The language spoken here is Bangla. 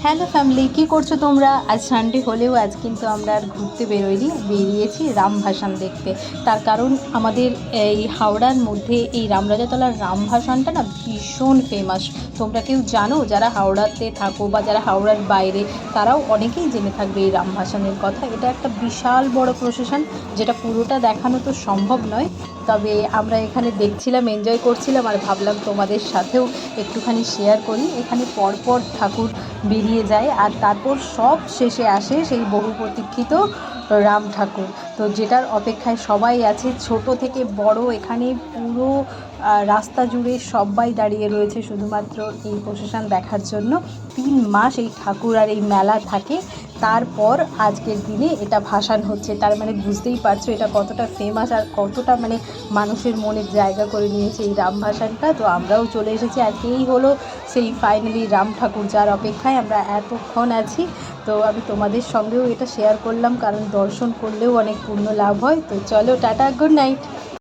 হ্যালো ফ্যামিলি, কী করছো তোমরা? আজ সানডে হলেও আজ কিন্তু আমরা আর ঘুরতে বেরোইনি, বেরিয়েছি রামভাসান দেখতে। তার কারণ আমাদের এই হাওড়ার মধ্যে এই রামরাজাতলার রামভাসানটা না ভীষণ ফেমাস। তোমরা কেউ জানো? যারা হাওড়াতে থাকো বা যারা হাওড়ার বাইরে, তারাও অনেকেই জেনে থাকবে এই রামভাসানের কথা। এটা একটা বিশাল বড় প্রসেশন, যেটা পুরোটা দেখানো তো সম্ভব নয়। তবে আমরা এখানে দেখছিলাম, এনজয় করছিলাম, আর ভাবলাম তোমাদের সাথেও একটুখানি শেয়ার করি। এখানে পরপর ঠাকুর বেরিয়ে যায় আর তারপর সব শেষে আসে সেই বহু প্রতীক্ষিত রাম ঠাকুর। তো যেটার অপেক্ষায় সবাই আছে, ছোট থেকে বড়। এখানে পুরো রাস্তা জুড়ে সবাই দাঁড়িয়ে রয়েছে শুধুমাত্র এই প্রসেশন দেখার জন্য। 3 মাস এই ঠাকুর আর এই মেলা থাকে, তারপর আজকের দিনে এটা ভাসান হচ্ছে। তার মানে বুঝতেই পারছো এটা কতটা ফেমাস আর কতটা মানে মানুষের মনের জায়গা করে নিয়েছে এই রাম ভাসানটা। তো আমরাও চলে এসেছি, আজকেই হলো সেই ফাইনালি রাম ঠাকুর, যার অপেক্ষায় আমরা এতক্ষণ আছি। তো আমি তোমাদের সঙ্গেও এটা শেয়ার করলাম, কারণ দর্শন করলেও অনেক পুণ্য লাভ হয়। তো চলো, টাটা, গুড নাইট।